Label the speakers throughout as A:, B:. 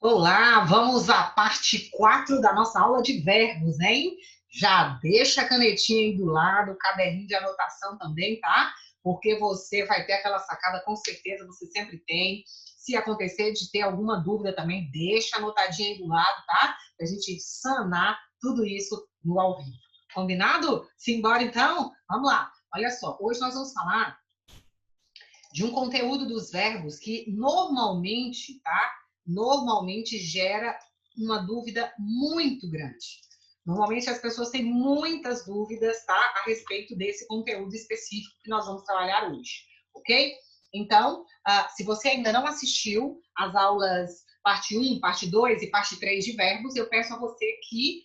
A: Olá, vamos à parte 4 da nossa aula de verbos, hein? Já deixa a canetinha aí do lado, o caderninho de anotação também, tá? Porque você vai ter aquela sacada, com certeza você sempre tem. Se acontecer de ter alguma dúvida também, deixa anotadinha aí do lado, tá? Pra gente sanar tudo isso no ao vivo. Combinado? Simbora então? Vamos lá. Olha só, hoje nós vamos falar de um conteúdo dos verbos que normalmente, tá? Normalmente gera uma dúvida muito grande. Normalmente as pessoas têm muitas dúvidas, tá? A respeito desse conteúdo específico que nós vamos trabalhar hoje, ok? Então, se você ainda não assistiu às aulas parte 1, parte 2 e parte 3 de verbos, eu peço a você que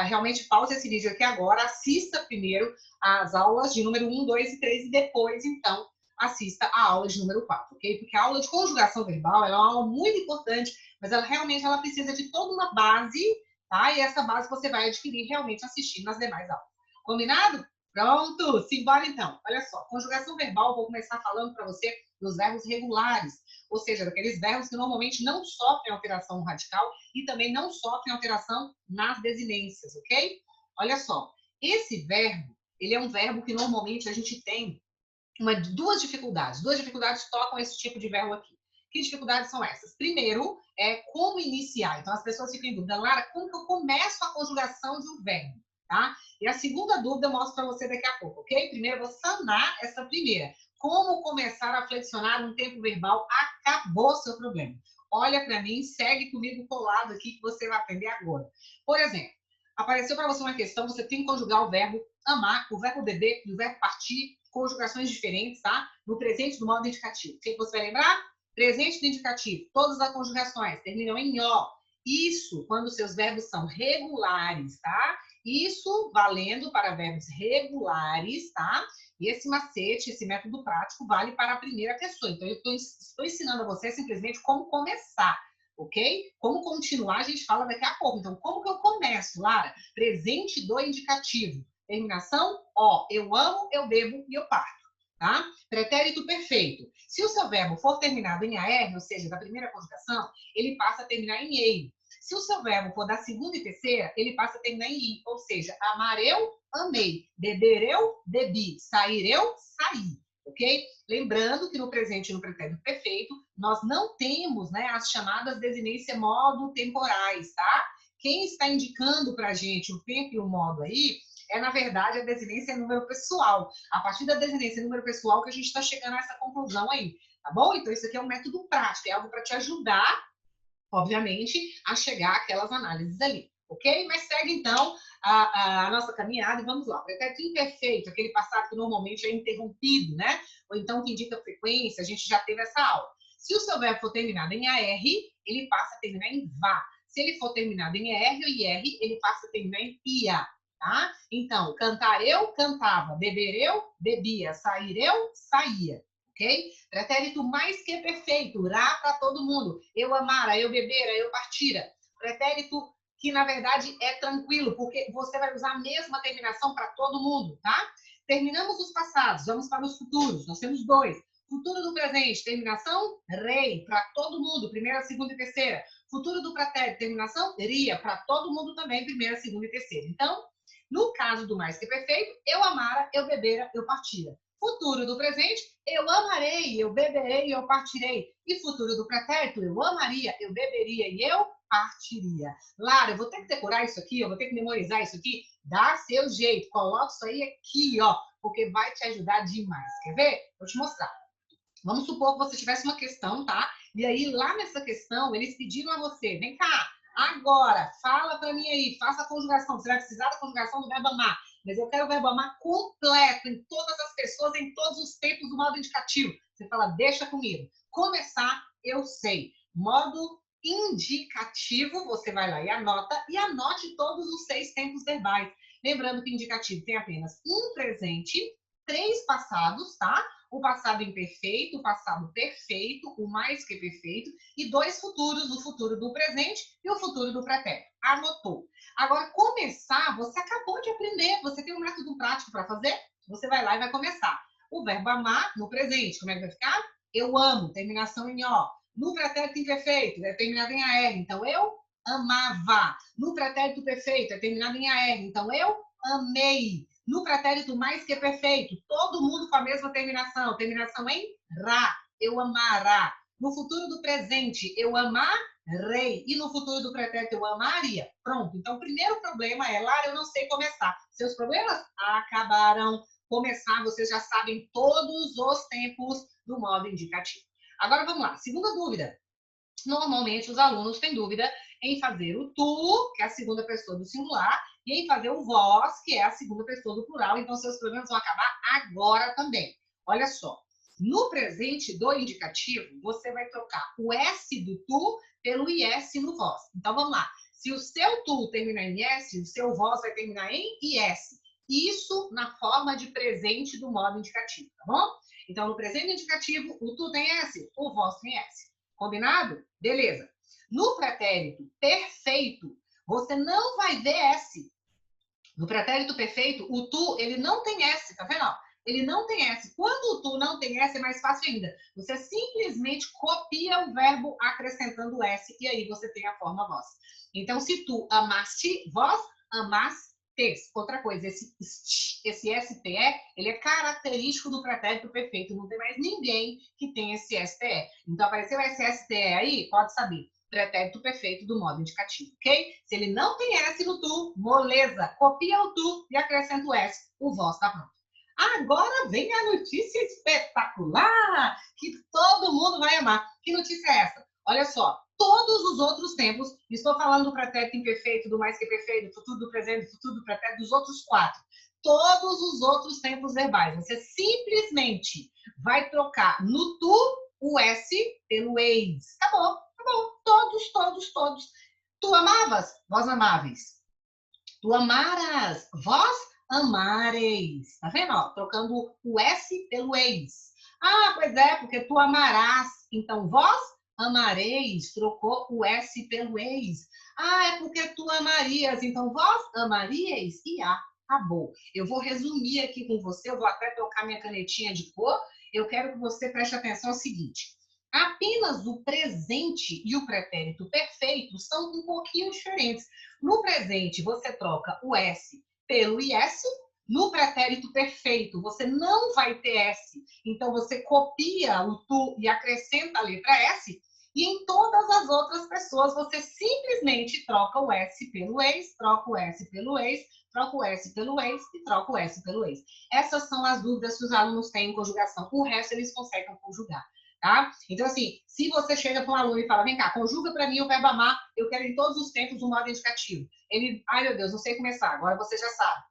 A: realmente pause esse vídeo aqui agora, assista primeiro às aulas de número 1, 2 e 3 e depois, então, assista a aula de número 4, ok? Porque a aula de conjugação verbal é uma aula muito importante, mas ela realmente precisa de toda uma base, tá? E essa base você vai adquirir realmente assistindo as demais aulas. Combinado? Pronto, simbora então. Olha só, conjugação verbal, vou começar falando para você dos verbos regulares, ou seja, daqueles verbos que normalmente não sofrem alteração radical e também não sofrem alteração nas desinências, ok? Olha só, esse verbo, ele é um verbo que normalmente a gente tem duas dificuldades. Duas dificuldades tocam esse tipo de verbo aqui. Que dificuldades são essas? Primeiro, é como iniciar. Então, as pessoas ficam em dúvida, Lara, como que eu começo a conjugação de um verbo? Tá? E a segunda dúvida eu mostro para você daqui a pouco, ok? Primeiro, eu vou sanar essa primeira. Como começar a flexionar um tempo verbal? Acabou seu problema. Olha para mim, segue comigo colado aqui que você vai aprender agora. Por exemplo, apareceu para você uma questão, você tem que conjugar o verbo amar, o verbo beber e o verbo partir, conjugações diferentes, tá? No presente do modo indicativo. O que você vai lembrar? Presente do indicativo. Todas as conjugações terminam em ó. Isso quando seus verbos são regulares, tá? Isso valendo para verbos regulares, tá? E esse macete, esse método prático, vale para a primeira pessoa. Então, eu estou ensinando a você simplesmente como começar, ok? Como continuar, a gente fala daqui a pouco. Então, como que eu começo, Lara? Presente do indicativo. Terminação, ó, eu amo, eu bebo e eu parto, tá? Pretérito perfeito. Se o seu verbo for terminado em AR, ou seja, da primeira conjugação, ele passa a terminar em EI. Se o seu verbo for da segunda e terceira, ele passa a terminar em I, ou seja, amar eu, amei, beber eu, bebi, sair eu, saí, ok? Lembrando que no presente e no pretérito perfeito, nós não temos, né, as chamadas desinências modo temporais, tá? Quem está indicando para a gente o tempo e o modo aí na verdade, a desinência número pessoal. A partir da desinência número pessoal que a gente está chegando a essa conclusão aí, tá bom? Então, isso aqui é um método prático, é algo para te ajudar, obviamente, a chegar àquelas análises ali, ok? Mas segue, então, a nossa caminhada e vamos lá. Pretérito imperfeito, aquele passado que normalmente é interrompido, né? Ou então que indica frequência, a gente já teve essa aula. Se o seu verbo for terminado em AR, ele passa a terminar em VA. Se ele for terminado em ER ou IR, ele passa a terminar em IA. Tá? Então, cantar eu, cantava. Beber eu, bebia. Sair eu, saía. Ok? Pretérito mais que perfeito. Rá para todo mundo. Eu amara, eu bebera, eu partira. Pretérito que, na verdade, é tranquilo, porque você vai usar a mesma terminação para todo mundo, tá? Terminamos os passados, vamos para os futuros. Nós temos dois. Futuro do presente, terminação rei, para todo mundo, primeira, segunda e terceira. Futuro do pretérito, terminação ria, para todo mundo também, primeira, segunda e terceira. Então, no caso do mais que perfeito, eu amara, eu bebera, eu partira. Futuro do presente, eu amarei, eu beberei, eu partirei. E futuro do pretérito, eu amaria, eu beberia e eu partiria. Lara, eu vou ter que decorar isso aqui, eu vou ter que memorizar isso aqui. Dá seu jeito, coloca isso aí aqui, ó, porque vai te ajudar demais. Quer ver? Vou te mostrar. Vamos supor que você tivesse uma questão, tá? E aí, lá nessa questão, eles pediram a você, vem cá, agora, fala para mim aí, faça a conjugação. Você vai precisar da conjugação do verbo amar. Mas eu quero o verbo amar completo, em todas as pessoas, em todos os tempos do modo indicativo. Você fala, deixa comigo. Começar, eu sei. Modo indicativo, você vai lá e anote todos os 6 tempos verbais. Lembrando que indicativo tem apenas um presente, 3 passados, tá? O passado imperfeito, o passado perfeito, o mais que perfeito, e 2 futuros, o futuro do presente e o futuro do pretérito. Anotou. Agora, começar, você acabou de aprender, você tem um método prático para fazer, você vai lá e vai começar. O verbo amar no presente, como é que vai ficar? Eu amo, terminação em ó. No pretérito imperfeito, é terminado em AR, então eu amava. No pretérito perfeito, é terminado em AR, então eu amei. No pretérito mais que perfeito, todo mundo com a mesma terminação, terminação em ra, eu amará. No futuro do presente, eu amarei. E no futuro do pretérito, eu amaria. Pronto. Então, o primeiro problema é, Lara, eu não sei começar. Seus problemas acabaram. Começar, vocês já sabem todos os tempos do modo indicativo. Agora, vamos lá. Segunda dúvida. Normalmente, os alunos têm dúvida em fazer o tu, que é a segunda pessoa do singular, e em fazer o vós, que é a segunda pessoa do plural. Então, seus problemas vão acabar agora também. Olha só. No presente do indicativo, você vai trocar o S do tu pelo IS no vós. Então, vamos lá. Se o seu tu terminar em S, o seu vós vai terminar em IS. Isso na forma de presente do modo indicativo, tá bom? Então, no presente indicativo, o tu tem S, o vós tem S. Combinado? Beleza. No pretérito perfeito, você não vai ver S. No pretérito perfeito, o tu, ele não tem S, tá vendo? Ele não tem S. Quando o tu não tem S, é mais fácil ainda. Você simplesmente copia o verbo acrescentando S e aí você tem a forma vós. Então, se tu amaste, vós amastes. Outra coisa, esse STE, ele é característico do pretérito perfeito. Não tem mais ninguém que tem esse STE. Então, apareceu esse STE aí, pode saber. Pretérito perfeito do modo indicativo, ok? Se ele não tem S no tu, moleza. Copia o tu e acrescenta o S. O vós tá pronto. Agora vem a notícia espetacular que todo mundo vai amar. Que notícia é essa? Olha só, todos os outros tempos, estou falando do pretérito imperfeito, do mais que perfeito, do futuro, do presente, do futuro, do pretérito, dos outros 4. Todos os outros tempos verbais, você simplesmente vai trocar no tu o S pelo eis. Acabou, acabou. Todos, todos, todos. Tu amavas? Vós amáveis. Tu amaras? Vós amareis. Tá vendo? Ó, trocando o S pelo eis. Ah, pois é, porque tu amarás. Então, vós amareis. Trocou o S pelo eis. Ah, é porque tu amarias. Então, vós amaríeis. E acabou. Eu vou resumir aqui com você. Eu vou até trocar minha canetinha de cor. Eu quero que você preste atenção ao seguinte. Apenas o presente e o pretérito perfeito são um pouquinho diferentes. No presente, você troca o S pelo IS. No pretérito perfeito, você não vai ter S. Então, você copia o tu e acrescenta a letra S. E em todas as outras pessoas, você simplesmente troca o S pelo ex, troca o S pelo ex, troca o S pelo ex e troca o S pelo ex. Essas são as dúvidas que os alunos têm em conjugação. O resto, eles conseguem conjugar. Tá? Então, assim, se você chega para um aluno e fala, vem cá, conjuga para mim o verbo amar, eu quero em todos os tempos um modo indicativo. Ele, ai meu Deus, não sei começar, agora você já sabe.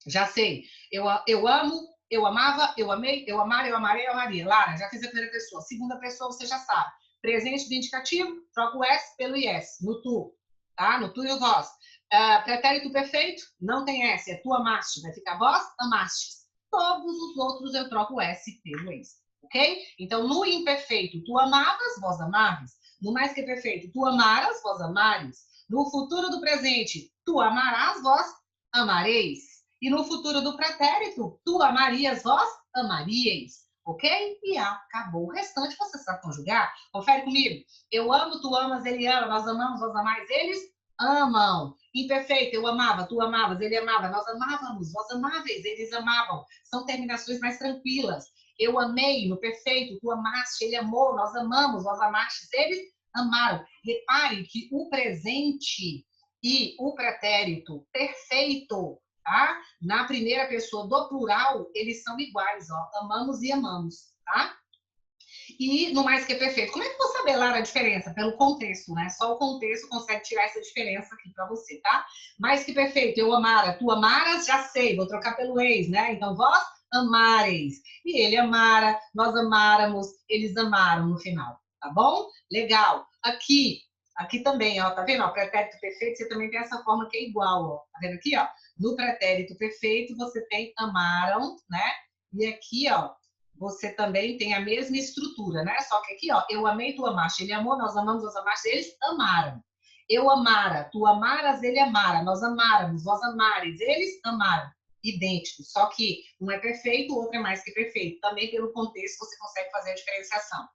A: Já sei. Eu amo, eu amava, eu amei, eu amar, eu amarei, eu amaria. Lara, já fiz a primeira pessoa. Segunda pessoa, você já sabe. Presente do indicativo, troca o S pelo IS, no tu. Tá? No tu e o vós. Pretérito perfeito, não tem S, é tu amaste. Vai ficar vós, amastes. Todos os outros eu troco o S pelo ex. Ok? Então, no imperfeito, tu amavas, vós amáveis. No mais que perfeito, tu amaras, vós amares. No futuro do presente, tu amarás, vós amareis. E no futuro do pretérito, tu amarias, vós amaríeis. Ok? E acabou. O restante você sabe conjugar. Confere comigo. Eu amo, tu amas, ele ama, nós amamos, vós amais, eles amam. Imperfeito, eu amava, tu amavas, ele amava, nós amávamos, vós amáveis, eles amavam. São terminações mais tranquilas. Eu amei, no perfeito, tu amaste, ele amou, nós amamos, vós amastes, eles amaram. Repare que o presente e o pretérito perfeito, tá? Na primeira pessoa do plural, eles são iguais, ó. Amamos e amamos, tá? E no mais que perfeito. Como é que eu vou saber, Lara, a diferença? Pelo contexto, né? Só o contexto consegue tirar essa diferença aqui para você, tá? Mais que perfeito, eu amara, tu amaras, já sei, vou trocar pelo ex, né? Então, vós amareis. E ele amara, nós amáramos, eles amaram no final, tá bom? Legal. Aqui também, ó, tá vendo? Ó, pretérito perfeito, você também tem essa forma que é igual, ó. Tá vendo aqui, ó? No pretérito perfeito, você tem amaram, né? E aqui, ó, você também tem a mesma estrutura, né? Só que aqui, ó, eu amei, tu amaste, ele amou, nós amamos, nós amaste, eles amaram. Eu amara, tu amaras, ele amara, nós amáramos, vós amares, eles amaram. Idênticos, só que um é perfeito, o outro é mais que perfeito. Também pelo contexto você consegue fazer a diferenciação.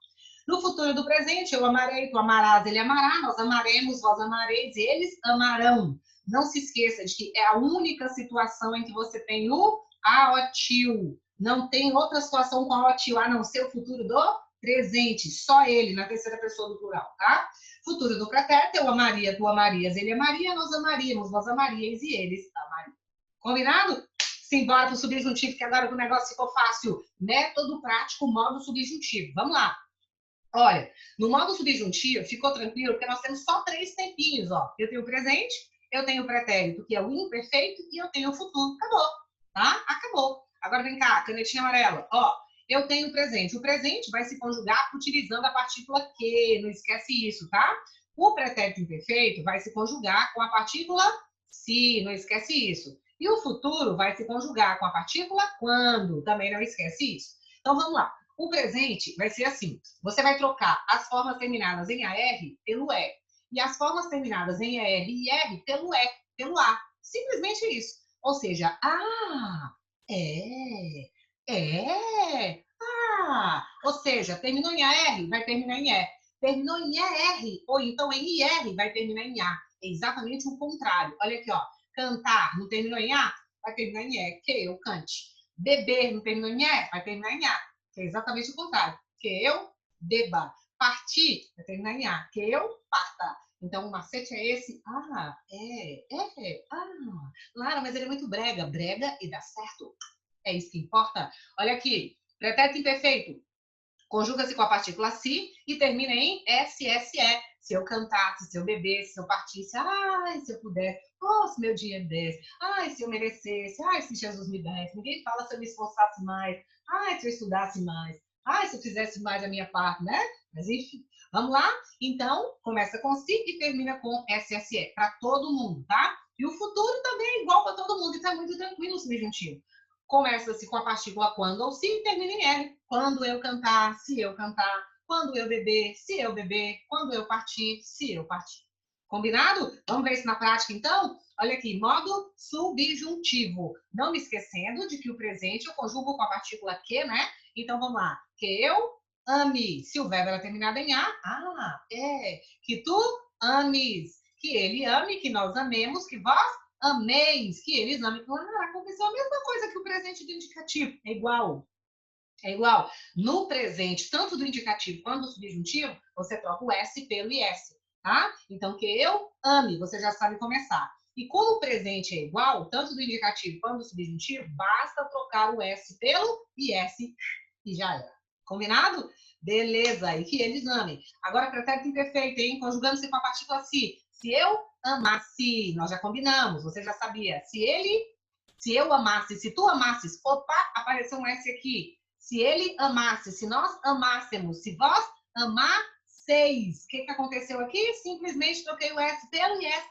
A: No futuro do presente, eu amarei, tu amarás, ele amará, nós amaremos, vós amareis, eles amarão. Não se esqueça de que é a única situação em que você tem o aotil. Não tem outra situação com aotil, a não ser o futuro do presente. Só ele, na terceira pessoa do plural, tá? Futuro do pretérito, eu amaria, tu amarias, ele amaria, nós amaríamos, vós amaríeis e eles amariam. Combinado? Simbora para o subjuntivo, que agora que o negócio ficou fácil. Método prático, modo subjuntivo. Vamos lá. Olha, no modo subjuntivo, ficou tranquilo, porque nós temos só 3 tempinhos, ó. Eu tenho o presente, eu tenho o pretérito, que é o imperfeito, e eu tenho o futuro. Acabou, tá? Acabou. Agora vem cá, canetinha amarela. Ó, eu tenho o presente. O presente vai se conjugar utilizando a partícula que, não esquece isso, tá? O pretérito imperfeito vai se conjugar com a partícula se, não esquece isso. E o futuro vai se conjugar com a partícula quando, também não esquece isso. Então vamos lá. O presente vai ser assim: você vai trocar as formas terminadas em AR pelo E. E as formas terminadas em ER e R pelo E, pelo A. Simplesmente isso. Ou seja, ou seja, terminou em AR, vai terminar em E. Terminou em ER, ou então em IR, vai terminar em A. É exatamente o contrário. Olha aqui, ó. Cantar, não terminou em A? Vai terminar em E, que eu cante. Beber, não terminou em E? Vai terminar em A. Que é exatamente o contrário. Que eu beba. Partir, vai terminar em A. Que eu parta. Então, o macete é esse. Lara, mas ele é muito brega. Brega e dá certo. É isso que importa. Olha aqui. Pretérito imperfeito. Conjuga-se com a partícula se e termina em SSE. Se eu cantasse, se eu bebesse, se eu partisse, ai, se eu pudesse, oh, se meu dia desse, ai, se eu merecesse, ai, se Jesus me desse. Ninguém fala se eu me esforçasse mais, ai, se eu estudasse mais, ai, se eu fizesse mais a minha parte, né? Mas enfim, vamos lá? Então, começa com se e termina com SSE, para todo mundo, tá? E o futuro também é igual para todo mundo, então é muito tranquilo o subjuntivo. Começa-se com a partícula quando ou se e termina em R. Quando eu cantar, se eu cantar. Quando eu beber, se eu beber. Quando eu partir, se eu partir. Combinado? Vamos ver isso na prática, então? Olha aqui, modo subjuntivo. Não me esquecendo de que o presente eu conjugo com a partícula que, né? Então, vamos lá. Que eu ame. Se o verbo era terminado em A, que tu ames. Que ele ame, que nós amemos, que vós ameis, que eles amem. Aconteceu a mesma coisa que o presente do indicativo. É igual. É igual. No presente, tanto do indicativo quanto do subjuntivo, você troca o S pelo IS, tá? Então, que eu ame, você já sabe começar. E como o presente é igual, tanto do indicativo quanto do subjuntivo, basta trocar o S pelo IS e já era. Combinado? Beleza, e que eles amem. Agora, pretérito imperfeito, hein? Conjugando-se com a partícula se. Se eu amasse, nós já combinamos, você já sabia. Se eu amasse, se tu amasses, opa, apareceu um S aqui. Se ele amasse, se nós amássemos, se vós amasseis. O que aconteceu aqui? Simplesmente troquei o S pelo IS.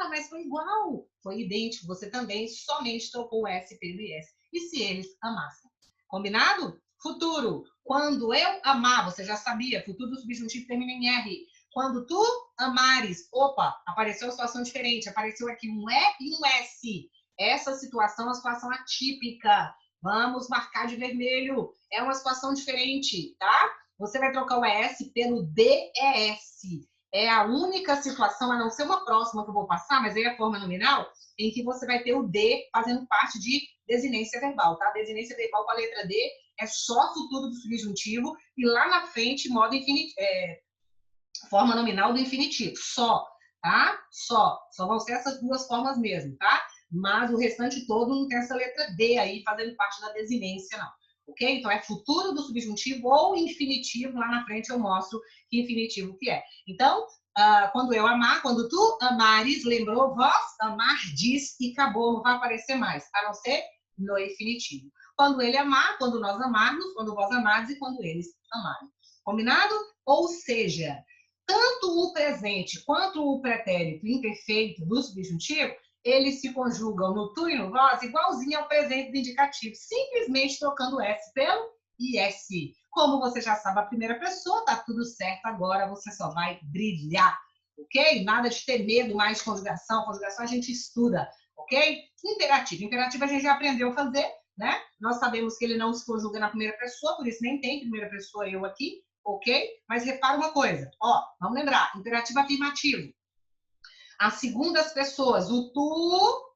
A: Mas foi igual. Foi idêntico. Você também somente trocou o S pelo IS. E se eles amassem? Combinado? Futuro. Quando eu amar, você já sabia. Futuro do subjuntivo termina em R. Quando tu amares. Opa, apareceu uma situação diferente. Apareceu aqui um E e um S. Essa situação é uma situação atípica. Vamos marcar de vermelho. É uma situação diferente, tá? Você vai trocar o ES pelo DES. É a única situação, a não ser uma próxima que eu vou passar, mas aí é a forma nominal, em que você vai ter o D fazendo parte de desinência verbal, tá? Desinência verbal com a letra D é só futuro do subjuntivo e lá na frente, modo infinitivo, forma nominal do infinitivo. Só, tá? Só vão ser essas duas formas mesmo, tá? Mas o restante todo não tem essa letra D aí fazendo parte da desinência, não. Ok? Então, é futuro do subjuntivo ou infinitivo. Lá na frente eu mostro que infinitivo que é. Então, quando eu amar, quando tu amares, lembrou? Vós amar, diz e acabou. Não vai aparecer mais, a não ser no infinitivo. Quando ele amar, quando nós amarmos, quando vós amardes e quando eles amarem. Combinado? Ou seja, tanto o presente quanto o pretérito imperfeito do subjuntivo, eles se conjugam no tu e no vós igualzinho ao presente do indicativo, simplesmente trocando o S pelo IS. Como você já sabe a primeira pessoa, tá tudo certo agora, você só vai brilhar, ok? Nada de ter medo mais de conjugação, conjugação a gente estuda, ok? Imperativo, imperativo a gente já aprendeu a fazer, né? Nós sabemos que ele não se conjuga na primeira pessoa, por isso nem tem primeira pessoa eu aqui, ok? Mas repara uma coisa, ó, vamos lembrar, imperativo afirmativo. As segundas pessoas, o tu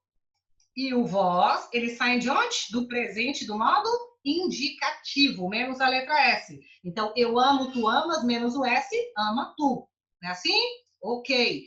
A: e o vós, eles saem de onde? Do presente do modo indicativo, menos a letra S. Então, eu amo, tu amas, menos o S, ama tu. Não é assim? Ok.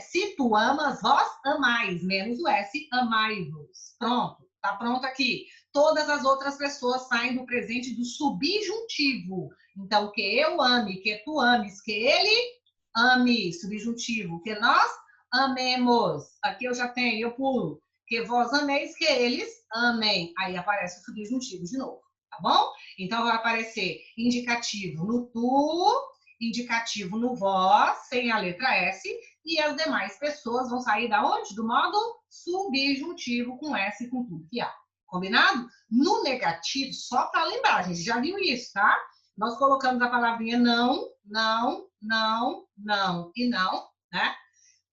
A: Se tu amas, vós amais, menos o S, amai-vos. Pronto, tá pronto aqui. Todas as outras pessoas saem do presente do subjuntivo. Então, que eu ame, que tu ames, que ele ame, subjuntivo, que nós amemos. Aqui eu já tenho, eu pulo. Que vós ameis, que eles amem. Aí aparece o subjuntivo de novo, tá bom? Então vai aparecer indicativo no tu, indicativo no vós, sem a letra S, e as demais pessoas vão sair da onde? Do modo subjuntivo com S com tudo que há. Combinado? No negativo, só para lembrar, a gente já viu isso, tá? Nós colocamos a palavrinha não, não, não, não e não, né?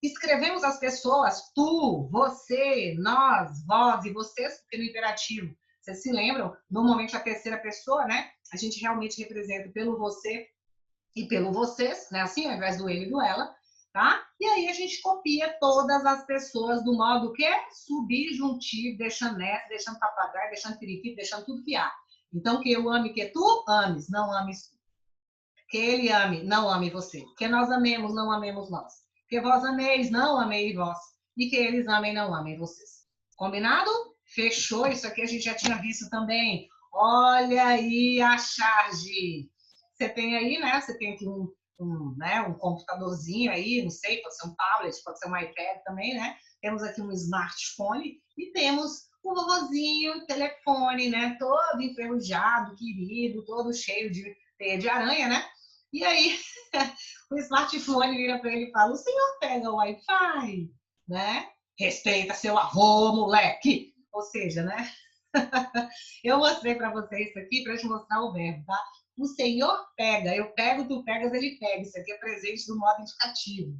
A: Escrevemos as pessoas, tu, você, nós, vós e vocês, porque no imperativo, vocês se lembram, normalmente a terceira pessoa, né? A gente realmente representa pelo você e pelo vocês, né? Assim, ao invés do ele e do ela, tá? E aí a gente copia todas as pessoas do modo que é subjuntivo, deixando neto, deixando papagaio, deixando periquito, deixando tudo que há. Então, que eu ame, que tu ames, não ames tu. Que ele ame, não ame você. Que nós amemos, não amemos nós. Que vós ameis, não amei vós. E que eles amem, não amem vocês. Combinado? Fechou. Isso aqui a gente já tinha visto também. Olha aí a charge. Você tem aí, né? Você tem aqui um computadorzinho aí, não sei, pode ser um tablet, pode ser um iPad também, né? Temos aqui um smartphone e temos o vovozinho, telefone, né? Todo enferrujado, querido, todo cheio de teia de aranha, né? E aí, o smartphone vira para ele e fala: o senhor pega o Wi-Fi, né? Respeita seu avô, moleque. Ou seja, né? Eu mostrei para vocês isso aqui para te mostrar o verbo, tá? O senhor pega, eu pego, tu pegas, ele pega. Isso aqui é presente do modo indicativo,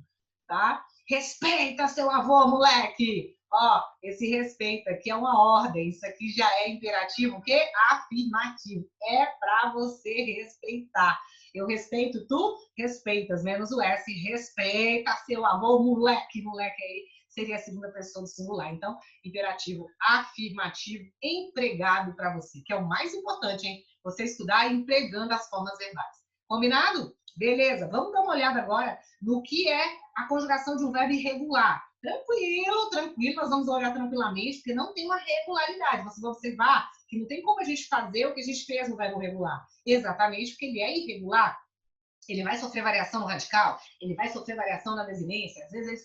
A: tá? Respeita seu avô, moleque. Ó, esse respeito aqui é uma ordem. Isso aqui já é imperativo, o quê? Afirmativo. É para você respeitar. Eu respeito, tu respeitas, menos o S. Respeita seu avô, moleque. Moleque aí seria a segunda pessoa do singular. Então, imperativo afirmativo empregado para você, que é o mais importante, hein? Você estudar empregando as formas verbais. Combinado? Beleza, vamos dar uma olhada agora no que é a conjugação de um verbo irregular. Tranquilo, tranquilo, nós vamos olhar tranquilamente, porque não tem uma regularidade. Você vai observar que não tem como a gente fazer o que a gente fez no verbo regular. Exatamente porque ele é irregular. Ele vai sofrer variação no radical, ele vai sofrer variação na desinência, às vezes ele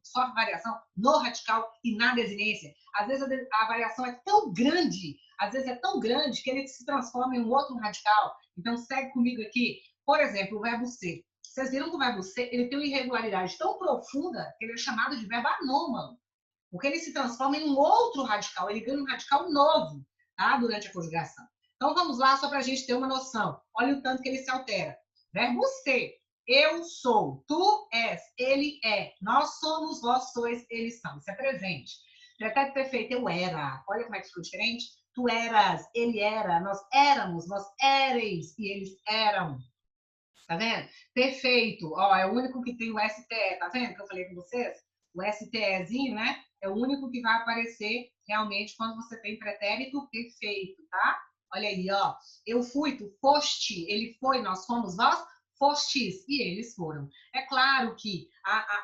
A: sofre variação no radical e na desinência. Às vezes a variação é tão grande, às vezes é tão grande que ele se transforma em um outro radical. Então, segue comigo aqui. Por exemplo, o verbo ser. Vocês viram que o verbo ser ele tem uma irregularidade tão profunda que ele é chamado de verbo anômalo, porque ele se transforma em um outro radical, ele ganha um radical novo, tá? Durante a conjugação. Então, vamos lá, só para a gente ter uma noção. Olha o tanto que ele se altera. Verbo ser. Eu sou, tu és, ele é, nós somos, vós sois, eles são. Isso é presente. Pretérito perfeito, eu era. Olha como é que ficou diferente. Tu eras, ele era, nós éramos, nós éreis e eles eram. Tá vendo? Perfeito. Ó, é o único que tem o STE, tá vendo que eu falei com vocês? O STEzinho, né? É o único que vai aparecer realmente quando você tem pretérito perfeito, tá? Olha aí, ó. Eu fui, tu foste, ele foi, nós fomos, vós fostes e eles foram. É claro que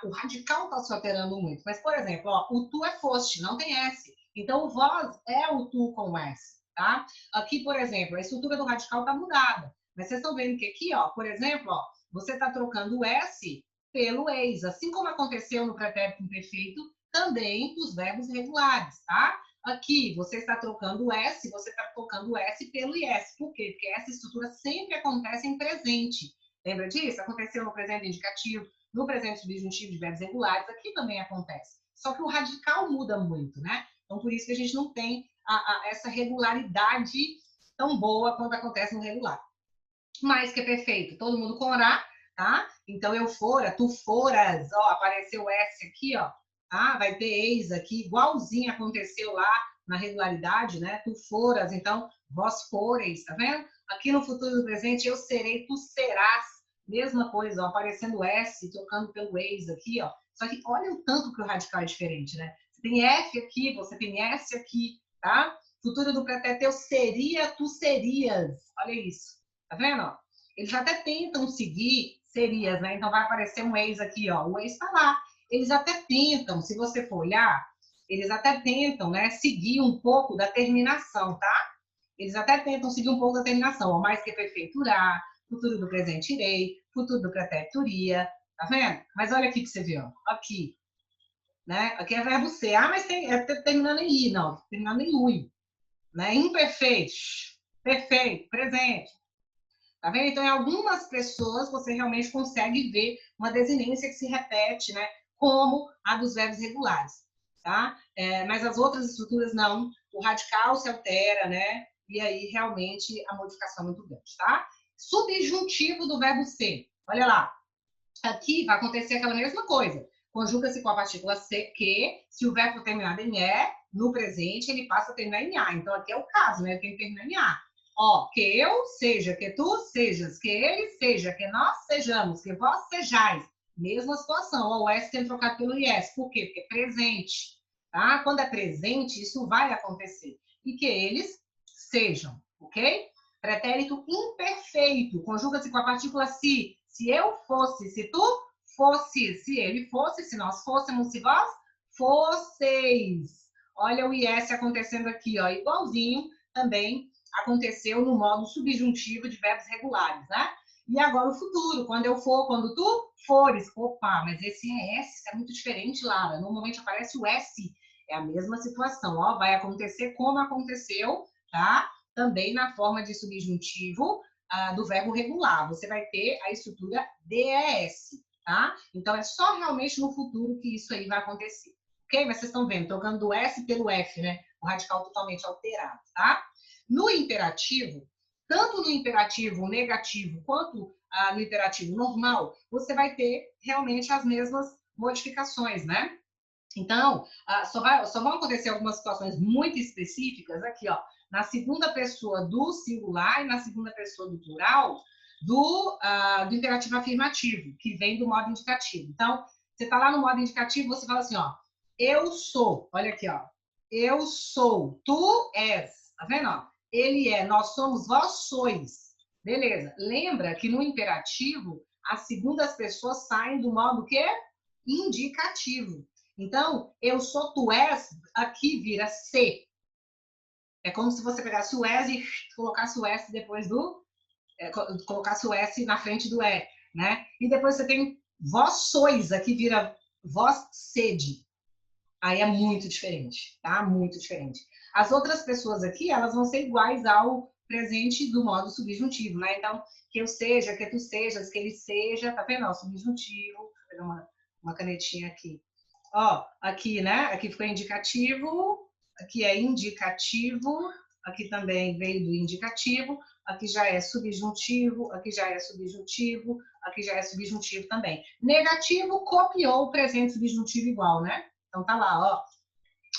A: o radical está se alterando muito, mas, por exemplo, ó, o tu é foste, não tem S. Então, o vós é o tu com S, tá? Aqui, por exemplo, a estrutura do radical está mudada. Mas vocês estão vendo que aqui, ó, por exemplo, ó, você está trocando o S pelo eis. Assim como aconteceu no pretérito imperfeito, também os verbos regulares, tá? Aqui, você está trocando o S, você está trocando o S pelo IS. Por quê? Porque essa estrutura sempre acontece em presente. Lembra disso? Aconteceu no presente indicativo, no presente subjuntivo de verbos regulares, aqui também acontece. Só que o radical muda muito, né? Então, por isso que a gente não tem essa regularidade tão boa quando acontece no regular. Mas que é perfeito, todo mundo com orá, tá? Então, eu fora, tu foras, ó, apareceu o S aqui, ó, tá? Vai ter eis aqui, igualzinho aconteceu lá na regularidade, né? Tu foras, então, vós foreis, tá vendo? Aqui no futuro do presente, eu serei, tu serás. Mesma coisa, ó, aparecendo S, trocando pelo eis aqui, ó. Só que olha o tanto que o radical é diferente, né? Você tem F aqui, você tem S aqui, tá? Futuro do pretérito, eu seria, tu serias. Olha isso, tá vendo? Ó? Eles até tentam seguir serias, né? Então vai aparecer um eis aqui, ó. O eis tá lá. Eles até tentam, se você for olhar, eles até tentam, né, seguir um pouco da terminação, tá? Eles até tentam seguir um pouco da terminação, ó, mais que perfeito irá, futuro do presente irei, futuro do pretérito iria, tá vendo? Mas olha aqui que você vê, ó, aqui, né? Aqui é verbo ser, mas terminando em i, não, terminando em ui, né? Imperfeito, perfeito, presente. Tá vendo? Então, em algumas pessoas, você realmente consegue ver uma desinência que se repete, né? Como a dos verbos regulares, tá? Mas as outras estruturas não. O radical se altera, né? E aí, realmente, a modificação é muito grande, tá? Subjuntivo do verbo ser. Olha lá. Aqui vai acontecer aquela mesma coisa. Conjuga-se com a partícula que, se o verbo terminar em E, no presente, ele passa a terminar em A. Então, aqui é o caso, né? Tem que terminar em A. Ó, que eu seja, que tu sejas, que ele seja, que nós sejamos, que vós sejais. Mesma situação. Ó, o S sendo trocado pelo IS. Por quê? Porque é presente. Tá? Quando é presente, isso vai acontecer. E que eles sejam, ok? Pretérito imperfeito. Conjuga-se com a partícula se. Se eu fosse, se tu fosse, se ele fosse, se nós fôssemos, se vós fosseis. Olha o IS acontecendo aqui, ó, igualzinho também aconteceu no modo subjuntivo de verbos regulares, né? E agora o futuro, quando eu for, quando tu fores. Opa, mas esse é S, isso é muito diferente, Lara. Normalmente aparece o S, é a mesma situação, ó, vai acontecer como aconteceu, tá? Também na forma de subjuntivo do verbo regular. Você vai ter a estrutura DES, tá? Então, é só realmente no futuro que isso aí vai acontecer. Ok? Mas vocês estão vendo, trocando do S pelo F, né? O radical totalmente alterado, tá? No imperativo, tanto no imperativo negativo quanto no imperativo normal, você vai ter realmente as mesmas modificações, né? Então, só vão acontecer algumas situações muito específicas aqui, ó, na segunda pessoa do singular e na segunda pessoa do plural do imperativo afirmativo, que vem do modo indicativo. Então, você está lá no modo indicativo, você fala assim, ó, eu sou, olha aqui, ó, eu sou, tu és, tá vendo, ó? Ele é, nós somos, vós sois. Beleza. Lembra que no imperativo, as segundas pessoas saem do modo quê? Indicativo. Então, eu sou, tu és, aqui vira se. É como se você pegasse o és e colocasse o s depois colocasse o s na frente do e, né? E depois você tem vós sois, aqui vira vós sede. Aí é muito diferente, tá? Muito diferente. As outras pessoas aqui, elas vão ser iguais ao presente do modo subjuntivo, né? Então, que eu seja, que tu sejas, que ele seja, tá vendo? Ó, subjuntivo. Vou pegar uma canetinha aqui. Ó, aqui, né? Aqui ficou indicativo, aqui é indicativo, aqui também veio do indicativo, aqui já é subjuntivo, aqui já é subjuntivo, aqui já é subjuntivo também. Negativo copiou o presente subjuntivo igual, né? Então tá lá, ó.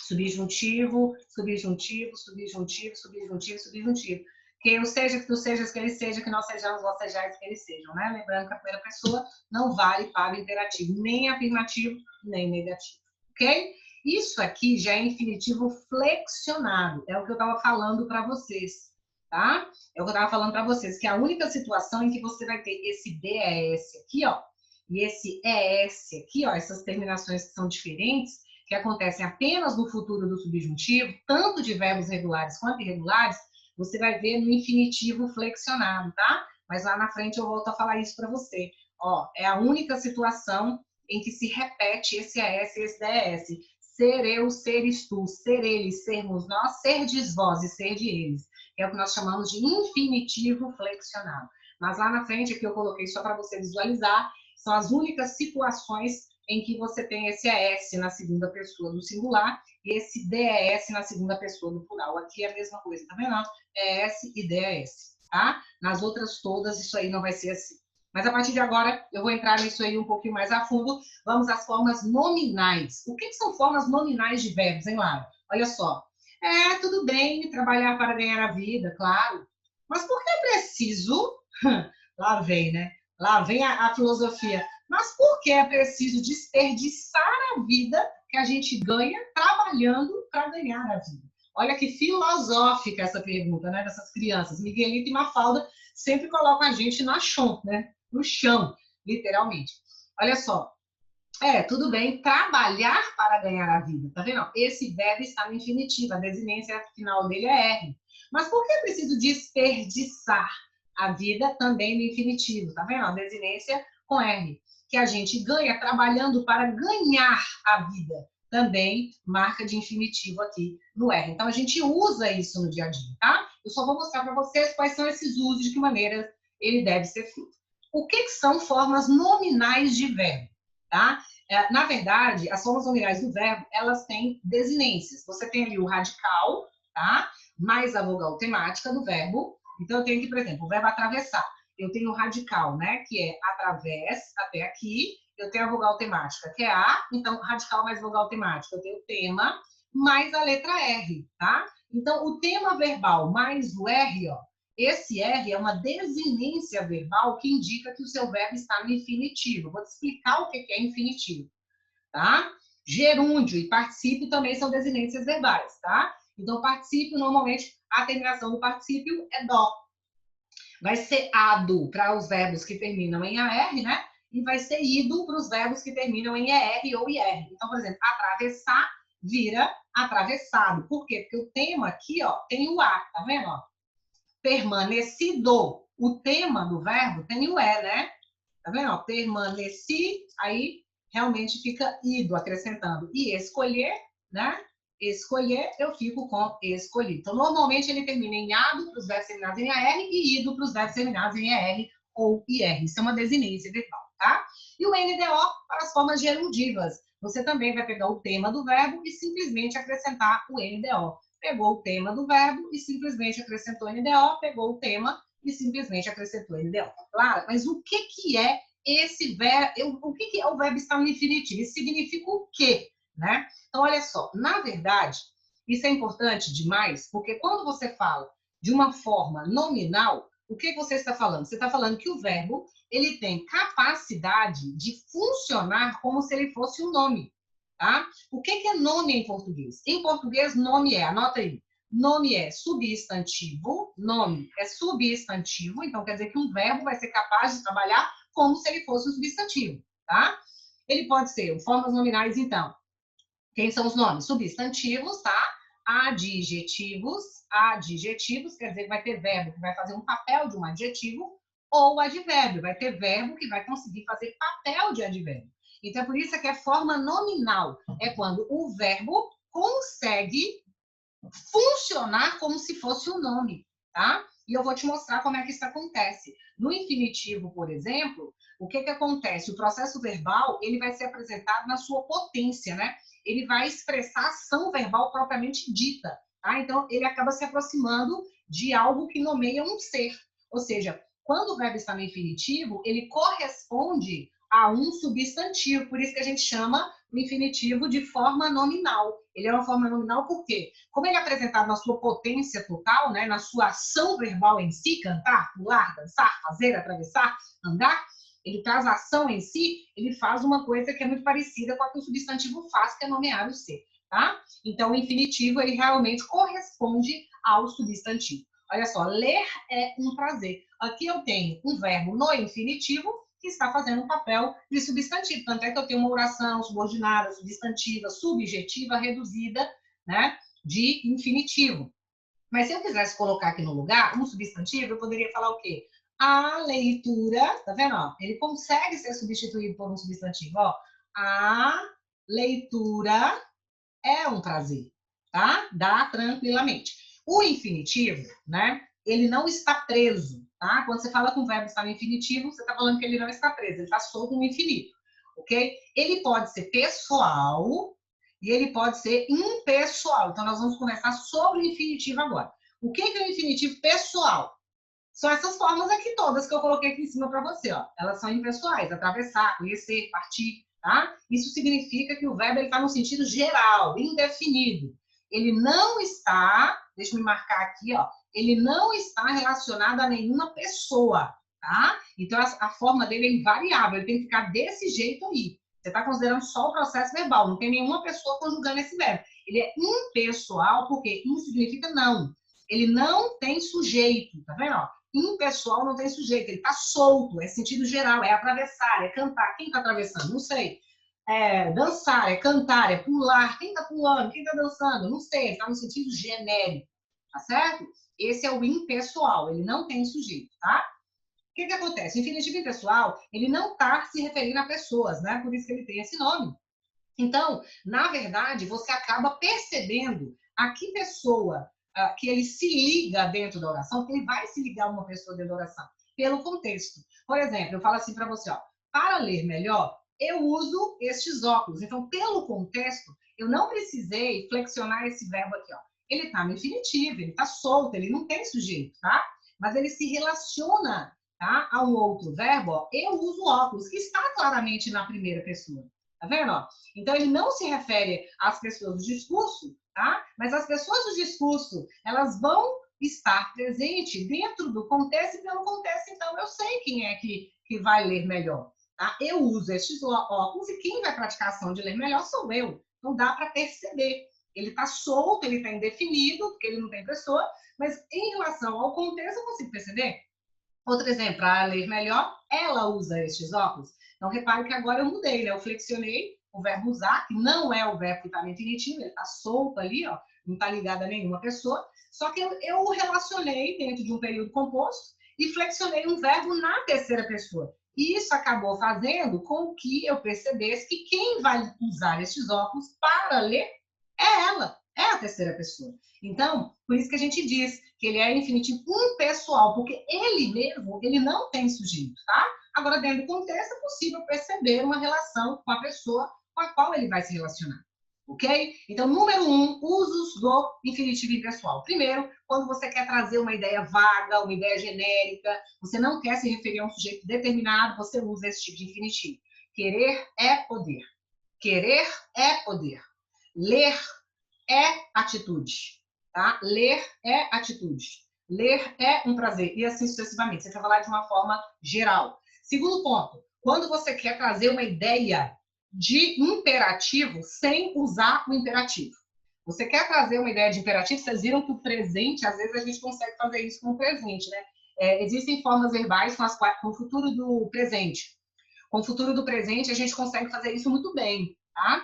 A: Subjuntivo, subjuntivo, subjuntivo, subjuntivo, subjuntivo. Que eu seja, que tu sejas, que ele seja, que nós sejamos, vós sejais, que eles sejam, né? Lembrando que a primeira pessoa não vale para o imperativo, nem afirmativo, nem negativo, ok? Isso aqui já é infinitivo flexionado, é o que eu estava falando para vocês, tá? É o que eu estava falando para vocês, que é a única situação em que você vai ter esse DES aqui, ó, e esse ES aqui, ó, essas terminações que são diferentes, que acontecem apenas no futuro do subjuntivo, tanto de verbos regulares quanto irregulares, você vai ver no infinitivo flexionado, tá? Mas lá na frente eu volto a falar isso para você. Ó, é a única situação em que se repete esse ES e esse DES. Ser eu, seres tu, ser eles, sermos nós, serdes vós e ser de eles. É o que nós chamamos de infinitivo flexionado. Mas lá na frente, aqui eu coloquei só para você visualizar, são as únicas situações em que você tem esse ES na segunda pessoa do singular e esse DES na segunda pessoa do plural. Aqui é a mesma coisa, tá vendo? ES e DES, tá? Nas outras todas, isso aí não vai ser assim. Mas a partir de agora, eu vou entrar nisso aí um pouquinho mais a fundo. Vamos às formas nominais. O que são formas nominais de verbos, hein, Lara? Olha só. É, tudo bem trabalhar para ganhar a vida, claro. Mas por que é preciso? Lá vem, né? Lá vem a filosofia. Mas por que é preciso desperdiçar a vida que a gente ganha trabalhando para ganhar a vida? Olha que filosófica essa pergunta, né? Dessas crianças. Miguelito e Mafalda sempre colocam a gente na chão, né? No chão, literalmente. Olha só, tudo bem, trabalhar para ganhar a vida, tá vendo? Esse verbo está no infinitivo, a desinência final dele é R. Mas por que é preciso desperdiçar a vida também no infinitivo, tá vendo? A desinência com R, que a gente ganha trabalhando para ganhar a vida, também marca de infinitivo aqui no R. Então a gente usa isso no dia a dia, tá? Eu só vou mostrar para vocês quais são esses usos, de que maneira ele deve ser feito. O que são formas nominais de verbo? Tá? Na verdade, as formas nominais do verbo, elas têm desinências. Você tem ali o radical, tá? Mais a vogal temática do verbo. Então, eu tenho aqui, por exemplo, o verbo atravessar. Eu tenho o radical, né? Que é através, até aqui. Eu tenho a vogal temática, que é A. Então, radical mais vogal temática. Eu tenho o tema mais a letra R, tá? Então, o tema verbal mais o R, ó, esse R é uma desinência verbal que indica que o seu verbo está no infinitivo. Vou te explicar o que é infinitivo, tá? Gerúndio e particípio também são desinências verbais, tá? Então, particípio, normalmente, a terminação do particípio é dó. Vai ser ado para os verbos que terminam em AR, né? E vai ser ido para os verbos que terminam em ER ou IR. Então, por exemplo, atravessar vira atravessado. Por quê? Porque o tema aqui, ó, tem o A, tá vendo? Ó? Permanecido. O tema do verbo tem o E, né? Tá vendo? Ó, permaneci, aí realmente fica ido, acrescentando. E escolher, né? Escolher, eu fico com escolhido. Então, normalmente ele termina em ado para os verbos terminados em AR e ido para os verbos terminados em ER ou IR. Isso é uma desinência verbal, tá? E o NDO para as formas gerundivas. Você também vai pegar o tema do verbo e simplesmente acrescentar o NDO. Pegou o tema do verbo e simplesmente acrescentou NDO, pegou o tema e simplesmente acrescentou NDO. Claro, mas o que é esse verbo? O que é o verbo estar no infinitivo? Isso significa o quê? Né? Então, olha só, na verdade, isso é importante demais, porque quando você fala de uma forma nominal, o que você está falando? Você está falando que o verbo ele tem capacidade de funcionar como se ele fosse um nome. Tá? O que é nome em português? Em português, nome anota aí, nome é substantivo, nome é substantivo, então quer dizer que um verbo vai ser capaz de trabalhar como se ele fosse um substantivo, tá? Ele pode ser formas nominais, então. Quem são os nomes? Substantivos, tá? Adjetivos, adjetivos, quer dizer que vai ter verbo que vai fazer um papel de um adjetivo, ou advérbio, vai ter verbo que vai conseguir fazer papel de advérbio. Então, é por isso que é forma nominal. É quando o verbo consegue funcionar como se fosse um nome, tá? E eu vou te mostrar como é que isso acontece. No infinitivo, por exemplo, o que acontece? O processo verbal, ele vai ser apresentado na sua potência, né? Ele vai expressar a ação verbal propriamente dita, tá? Então, ele acaba se aproximando de algo que nomeia um ser. Ou seja, quando o verbo está no infinitivo, ele corresponde a um substantivo, por isso que a gente chama o infinitivo de forma nominal. Ele é uma forma nominal por quê? Como ele é apresentado na sua potência total, né, na sua ação verbal em si, cantar, pular, dançar, fazer, atravessar, andar, ele traz a ação em si, ele faz uma coisa que é muito parecida com a que o substantivo faz, que é nomear o ser, tá? Então, o infinitivo, ele realmente corresponde ao substantivo. Olha só, ler é um prazer. Aqui eu tenho um verbo no infinitivo que está fazendo um papel de substantivo. Tanto é que eu tenho uma oração subordinada, substantiva, subjetiva, reduzida, né, de infinitivo. Mas se eu quisesse colocar aqui no lugar um substantivo, eu poderia falar o quê? A leitura, tá vendo? Ó, ele consegue ser substituído por um substantivo. Ó. A leitura é um prazer, tá? Dá tranquilamente. O infinitivo, né? Ele não está preso, tá? Quando você fala que um verbo está no infinitivo, você está falando que ele não está preso, ele está solto no infinito, ok? Ele pode ser pessoal e ele pode ser impessoal. Então, nós vamos conversar sobre o infinitivo agora. O que é o infinitivo pessoal? São essas formas aqui todas que eu coloquei aqui em cima para você, ó. Elas são impessoais, atravessar, conhecer, partir, tá? Isso significa que o verbo está no sentido geral, indefinido. Ele não está, deixa eu me marcar aqui, ó, ele não está relacionado a nenhuma pessoa, tá? Então, a forma dele é invariável, ele tem que ficar desse jeito aí. Você está considerando só o processo verbal, não tem nenhuma pessoa conjugando esse verbo. Ele é impessoal, porque in significa não. Ele não tem sujeito, tá vendo? Ó? Impessoal não tem sujeito, ele está solto, é sentido geral, é atravessar, é cantar. Quem está atravessando? Não sei. É dançar, é cantar, é pular. Quem está pulando? Quem está dançando? Não sei, está no sentido genérico, tá certo? Esse é o impessoal, ele não tem sujeito, tá? O que acontece? O infinitivo impessoal, ele não está se referindo a pessoas, né? Por isso que ele tem esse nome. Então, na verdade, você acaba percebendo a que pessoa que ele se liga dentro da oração, que ele vai se ligar a uma pessoa dentro da oração, pelo contexto. Por exemplo, eu falo assim para você, ó, para ler melhor, eu uso estes óculos. Então, pelo contexto, eu não precisei flexionar esse verbo aqui, ó. Ele está no infinitivo, ele está solto, ele não tem sujeito, tá? Mas ele se relaciona, tá, a um outro verbo, ó, eu uso óculos, que está claramente na primeira pessoa. Tá vendo? Ó? Então, ele não se refere às pessoas do discurso, tá? Mas as pessoas do discurso, elas vão estar presentes dentro do contexto, e pelo contexto, então, eu sei quem é que vai ler melhor. Tá? Eu uso estes óculos e quem vai praticar a ação de ler melhor sou eu. Então, dá para perceber. Ele está solto, ele está indefinido, porque ele não tem pessoa, mas em relação ao contexto, eu consigo perceber. Outro exemplo, para ler melhor, ela usa estes óculos. Então, repare que agora eu mudei, né? Eu flexionei o verbo usar, que não é o verbo que está no infinitivo, ele está solto ali, ó, não está ligado a nenhuma pessoa. Só que eu relacionei dentro de um período composto e flexionei um verbo na terceira pessoa. E isso acabou fazendo com que eu percebesse que quem vai usar estes óculos para ler é ela, é a terceira pessoa. Então, por isso que a gente diz que ele é infinitivo impessoal, porque ele mesmo, ele não tem sujeito, tá? Agora, dentro do contexto, é possível perceber uma relação com a pessoa com a qual ele vai se relacionar. Ok? Então, número 1, usos do infinitivo impessoal. Primeiro, quando você quer trazer uma ideia vaga, uma ideia genérica, você não quer se referir a um sujeito determinado, você usa esse tipo de infinitivo. Querer é poder. Querer é poder. Ler é atitude, tá? Ler é atitude. Ler é um prazer, e assim sucessivamente. Você quer falar de uma forma geral. Segundo ponto, quando você quer trazer uma ideia de imperativo sem usar o imperativo. Você quer trazer uma ideia de imperativo, vocês viram que o presente, às vezes a gente consegue fazer isso com o presente, né? Existem formas verbais com o futuro do presente. Com o futuro do presente, a gente consegue fazer isso muito bem, tá?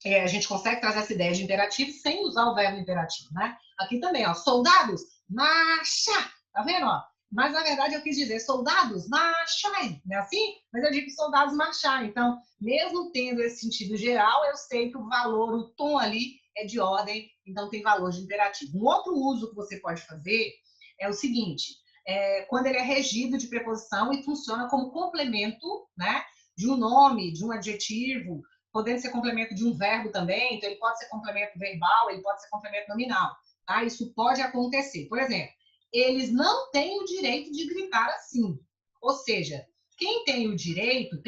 A: A gente consegue trazer essa ideia de imperativo sem usar o verbo imperativo, né? Aqui também, ó, soldados, marcha! Tá vendo, ó? Mas, na verdade, eu quis dizer soldados, marchai, não é assim? Mas eu digo soldados marchar. Então, mesmo tendo esse sentido geral, eu sei que o valor, o tom ali é de ordem, então tem valor de imperativo. Um outro uso que você pode fazer é o seguinte, quando ele é regido de preposição e funciona como complemento, né, de um nome, de um adjetivo, podendo ser complemento de um verbo também, então ele pode ser complemento verbal, ele pode ser complemento nominal, tá? Isso pode acontecer. Por exemplo, eles não têm o direito de gritar assim. Ou seja, quem tem o direito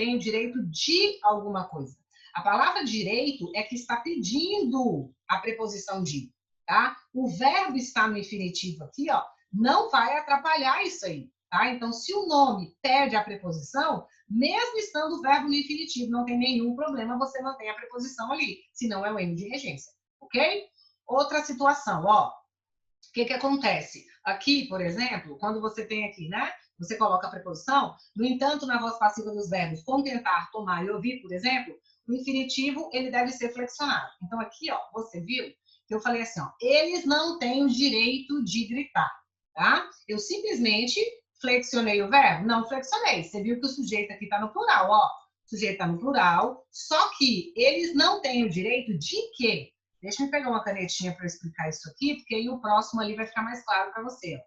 A: de alguma coisa. A palavra direito é que está pedindo a preposição de, tá? O verbo está no infinitivo aqui, ó, não vai atrapalhar isso aí, tá? Então, se o nome pede a preposição, mesmo estando o verbo no infinitivo, não tem nenhum problema, você mantém a preposição ali, senão é o erro de regência, ok? Outra situação, ó, o que acontece? Aqui, por exemplo, quando você tem aqui, né, você coloca a preposição, no entanto, na voz passiva dos verbos contentar, tomar e ouvir, por exemplo, o infinitivo, ele deve ser flexionado. Então, aqui, ó, você viu que eu falei assim, ó, eles não têm o direito de gritar, tá? Eu simplesmente flexionei o verbo? Não flexionei. Você viu que o sujeito aqui está no plural, ó. O sujeito está no plural, só que eles não têm o direito de quê? Deixa eu pegar uma canetinha para explicar isso aqui, porque aí o próximo ali vai ficar mais claro para você.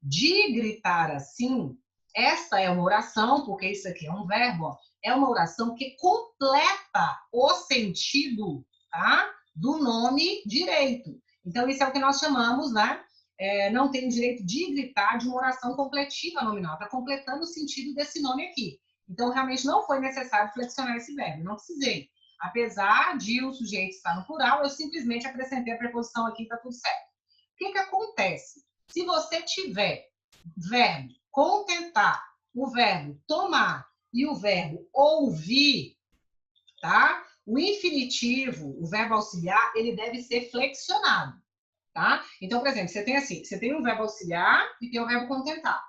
A: De gritar assim, essa é uma oração, porque isso aqui é um verbo, ó, é uma oração que completa o sentido, tá, do nome direito. Então, isso é o que nós chamamos, né? Não tem o direito de gritar de uma oração completiva nominal. Está completando o sentido desse nome aqui. Então, realmente não foi necessário flexionar esse verbo, não precisei. Apesar de o sujeito estar no plural, eu simplesmente acrescentei a preposição aqui, tá tudo certo. O que que acontece? Se você tiver verbo contentar, o verbo tomar e o verbo ouvir, tá? O infinitivo, o verbo auxiliar, ele deve ser flexionado, tá? Então, por exemplo, você tem assim, você tem um verbo auxiliar e tem o verbo contentar.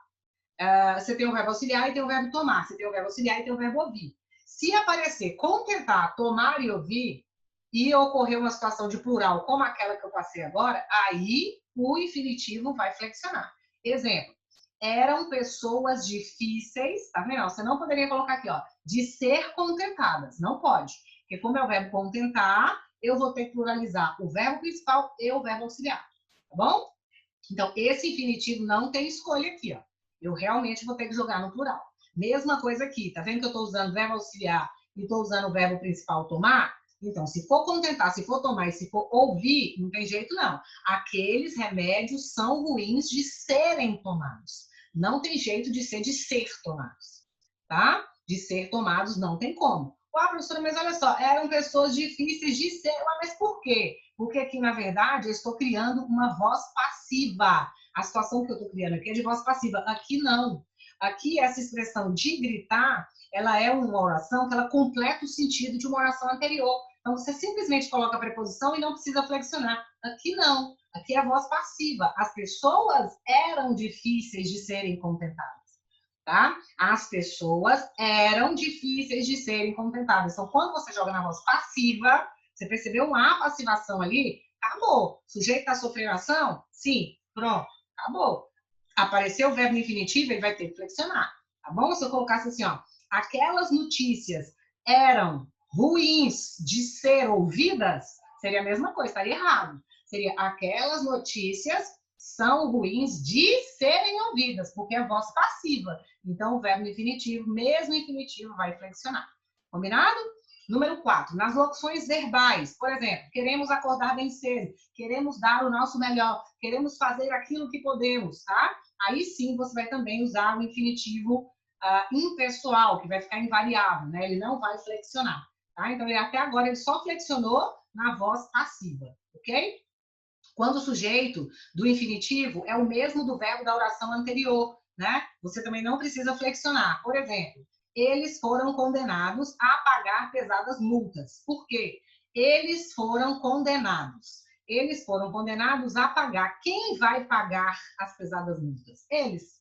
A: Você tem o verbo auxiliar e tem o verbo tomar. Você tem o verbo auxiliar e tem o verbo ouvir. Se aparecer contentar, tomar e ouvir, e ocorrer uma situação de plural como aquela que eu passei agora, aí o infinitivo vai flexionar. Exemplo, eram pessoas difíceis, tá vendo? Você não poderia colocar aqui, ó, de ser contentadas. Não pode. Porque como é o verbo contentar, eu vou ter que pluralizar o verbo principal e o verbo auxiliar. Tá bom? Então, esse infinitivo não tem escolha aqui, ó. Eu realmente vou ter que jogar no plural. Mesma coisa aqui, tá vendo que eu estou usando o verbo auxiliar e estou usando o verbo principal tomar? Então, se for contentar, se for tomar e se for ouvir, não tem jeito não. Aqueles remédios são ruins de serem tomados. Não tem jeito de ser tomados, tá? De ser tomados não tem como. Ah, professora, mas olha só, eram pessoas difíceis de ser. Mas por quê? Porque aqui, na verdade, eu estou criando uma voz passiva. A situação que eu estou criando aqui é de voz passiva. Aqui, não. Aqui, essa expressão de gritar, ela é uma oração que ela completa o sentido de uma oração anterior. Então, você simplesmente coloca a preposição e não precisa flexionar. Aqui, não. Aqui é a voz passiva. As pessoas eram difíceis de serem contentadas. Tá? As pessoas eram difíceis de serem contentadas. Então, quando você joga na voz passiva, você percebeu uma passivação ali? Acabou. O sujeito está sofrendo ação? Sim. Pronto. Acabou. Apareceu o verbo infinitivo, ele vai ter que flexionar. Tá bom? Se eu colocasse assim, ó, aquelas notícias eram ruins de ser ouvidas, seria a mesma coisa, estaria errado. Seria aquelas notícias são ruins de serem ouvidas, porque é voz passiva. Então, o verbo infinitivo, mesmo infinitivo, vai flexionar. Combinado? Número 4, nas locuções verbais. Por exemplo, queremos acordar bem cedo, queremos dar o nosso melhor, queremos fazer aquilo que podemos, tá? Aí sim, você vai também usar o infinitivo impessoal, que vai ficar invariável, né? Ele não vai flexionar, tá? Então, até agora, ele só flexionou na voz passiva, ok? Quando o sujeito do infinitivo é o mesmo do verbo da oração anterior, né? Você também não precisa flexionar. Por exemplo, eles foram condenados a pagar pesadas multas. Por quê? Eles foram condenados. Eles foram condenados a pagar. Quem vai pagar as pesadas multas? Eles,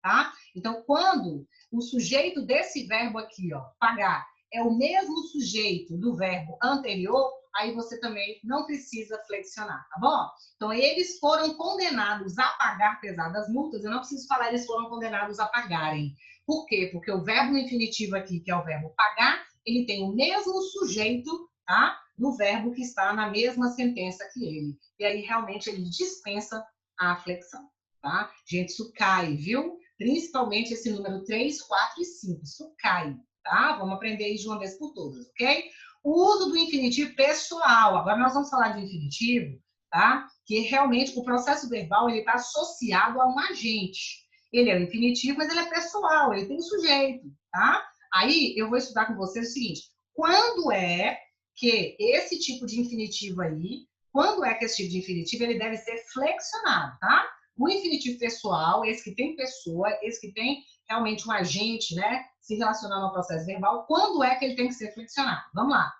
A: tá? Então, quando o sujeito desse verbo aqui, ó, pagar, é o mesmo sujeito do verbo anterior, aí você também não precisa flexionar, tá bom? Então, eles foram condenados a pagar pesadas multas. Eu não preciso falar eles foram condenados a pagarem. Por quê? Porque o verbo no infinitivo aqui, que é o verbo pagar, ele tem o mesmo sujeito, tá? Do verbo que está na mesma sentença que ele. E aí, realmente, ele dispensa a flexão, tá? Gente, isso cai, viu? Principalmente esse número 3, 4 e 5. Isso cai, tá? Vamos aprender isso de uma vez por todas, ok? O uso do infinitivo pessoal. Agora nós vamos falar de infinitivo, tá? Que realmente o processo verbal ele está associado a um agente. Ele é o infinitivo, mas ele é pessoal, ele tem um sujeito, tá? Aí eu vou estudar com vocês o seguinte: quando é que esse tipo de infinitivo aí, quando é que esse tipo de infinitivo ele deve ser flexionado, tá? O infinitivo pessoal, esse que tem pessoa, esse que tem realmente um agente, né, se relacionando ao processo verbal, quando é que ele tem que ser flexionado? Vamos lá.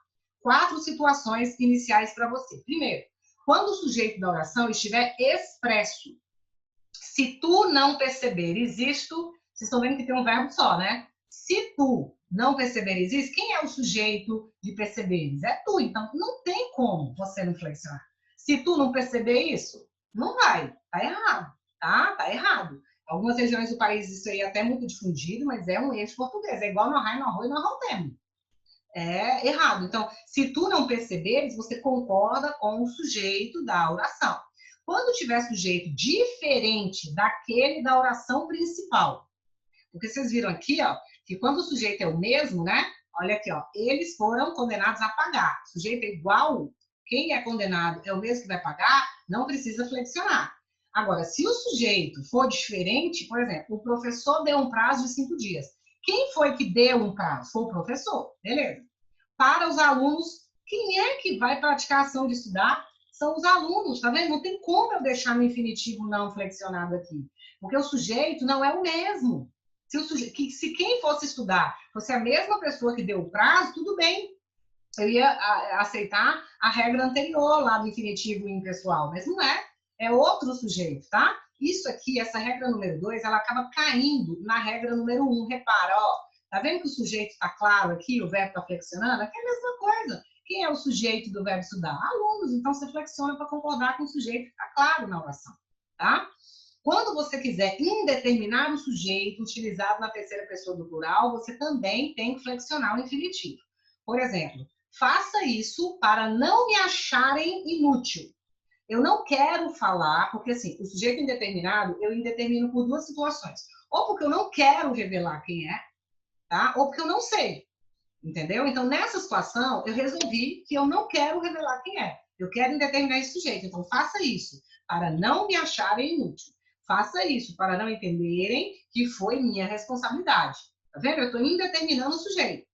A: 4 situações iniciais para você. Primeiro, quando o sujeito da oração estiver expresso, se tu não perceberes isto, vocês estão vendo que tem um verbo só, né? Se tu não perceberes isso, quem é o sujeito de perceberes? É tu, então não tem como você não flexionar. Se tu não perceber isso, não vai, tá errado, tá? Tá errado. Algumas regiões do país isso aí é até muito difundido, mas é um erro português, é igual no arrai, no arroz e no arrotemo. É errado. Então, se tu não perceberes, você concorda com o sujeito da oração. Quando tiver sujeito diferente daquele da oração principal, porque vocês viram aqui, ó, que quando o sujeito é o mesmo, né? Olha aqui, ó, eles foram condenados a pagar. O sujeito é igual, quem é condenado é o mesmo que vai pagar, não precisa flexionar. Agora, se o sujeito for diferente, por exemplo, o professor deu um prazo de 5 dias. Quem foi que deu um prazo? Foi o professor, beleza. para os alunos. Quem é que vai praticar a ação de estudar? São os alunos, tá vendo? Não tem como eu deixar no infinitivo não flexionado aqui, porque o sujeito não é o mesmo. Se quem fosse estudar fosse a mesma pessoa que deu o prazo, tudo bem. Eu ia aceitar a regra anterior lá do infinitivo impessoal, mas não é. É outro sujeito, tá? Isso aqui, essa regra número 2, ela acaba caindo na regra número 1. Repara, ó, tá vendo que o sujeito está claro aqui, o verbo está flexionando? Aqui é a mesma coisa. Quem é o sujeito do verbo estudar? Alunos. Então, você flexiona para concordar com o sujeito que está claro na oração, tá? Quando você quiser indeterminar o sujeito utilizado na terceira pessoa do plural, você também tem que flexionar o infinitivo. Por exemplo, faça isso para não me acharem inútil. Eu não quero falar, porque assim, o sujeito indeterminado, eu indetermino por duas situações. Ou porque eu não quero revelar quem é, tá? Ou porque eu não sei, entendeu? Então, nessa situação, eu resolvi que eu não quero revelar quem é. Eu quero indeterminar esse sujeito. Então, faça isso para não me acharem inútil. Faça isso para não entenderem que foi minha responsabilidade. Tá vendo? Eu estou indeterminando o sujeito.